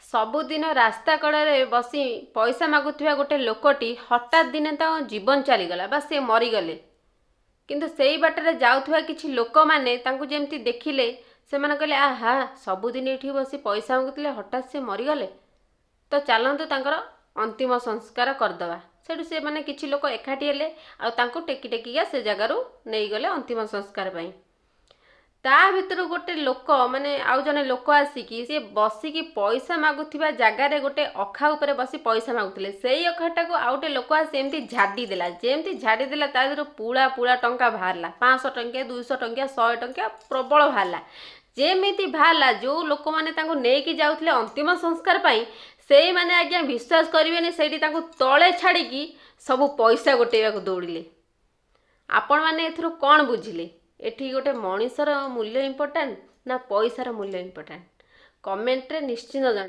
ସବୁଦିନ ରାସ୍ତା କଡ଼ରେ ବସି ପଇସା ମାଗୁଥିବା ଗୋଟେ ଲୋକଟି ହଠାତ୍ ଦିନେ ତାଙ୍କ ଜୀବନ ଚାଲିଗଲା ବା ସେ ମରିଗଲେ। କିନ୍ତୁ ସେଇ ବାଟରେ ଯାଉଥିବା କିଛି ଲୋକମାନେ ତାଙ୍କୁ ଯେମିତି ଦେଖିଲେ ସେମାନେ କହିଲେ ଆହା ସବୁଦିନ ଏଠି ବସି ପଇସା ମାଗୁଥିଲେ ହଠାତ୍ ସେ ମରିଗଲେ, ତ ଚାଲନ୍ତୁ ତାଙ୍କର ଅନ୍ତିମ ସଂସ୍କାର କରିଦେବା। ସେଠୁ ସେମାନେ କିଛି ଲୋକ ଏକାଠି ହେଲେ ଆଉ ତାଙ୍କୁ ଟେକି ଟେକିକା ସେ ଜାଗାରୁ ନେଇଗଲେ ଅନ୍ତିମ ସଂସ୍କାର ପାଇଁ। ତା ଭିତରୁ ଗୋଟେ ଲୋକ ମାନେ ଆଉ ଜଣେ ଲୋକ ଆସିକି ସେ ବସିକି ପଇସା ମାଗୁଥିବା ଜାଗାରେ ଗୋଟେ ଅଖା ଉପରେ ବସି ପଇସା ମାଗୁଥିଲେ। ସେଇ ଅଖାଟାକୁ ଆଉ ଗୋଟେ ଲୋକ ଆସି ଏମିତି ଝାଡ଼ି ଦେଲା। ଯେମିତି ଝାଡ଼ି ଦେଲା ତା ଦେହରୁ ପୁଳା ପୁଳା ଟଙ୍କା ବାହାରିଲା। 500 ଟଙ୍କିଆ, 200 ଟଙ୍କିଆ, 100 ଟଙ୍କିଆ ପ୍ରବଳ ବାହାରିଲା। ଯେମିତି ବାହାରିଲା ଯେଉଁ ଲୋକମାନେ ତାଙ୍କୁ ନେଇକି ଯାଉଥିଲେ ଅନ୍ତିମ ସଂସ୍କାର ପାଇଁ ସେଇମାନେ ଆଜ୍ଞା ବିଶ୍ୱାସ କରିବେନି ସେଇଠି ତାଙ୍କୁ ତଳେ ଛାଡ଼ିକି ସବୁ ପଇସା ଗୋଟେଇବାକୁ ଦୌଡ଼ିଲେ। ଆପଣମାନେ ଏଥିରୁ କ'ଣ ବୁଝିଲେ? ଏଠି ଗୋଟେ ମଣିଷର ମୂଲ୍ୟ ଇମ୍ପୋର୍ଟାଣ୍ଟ ନା ପଇସାର ମୂଲ୍ୟ ଇମ୍ପୋର୍ଟାଣ୍ଟ? କମେଣ୍ଟରେ ନିଶ୍ଚିନ୍ତ ଜଣାଇବେ।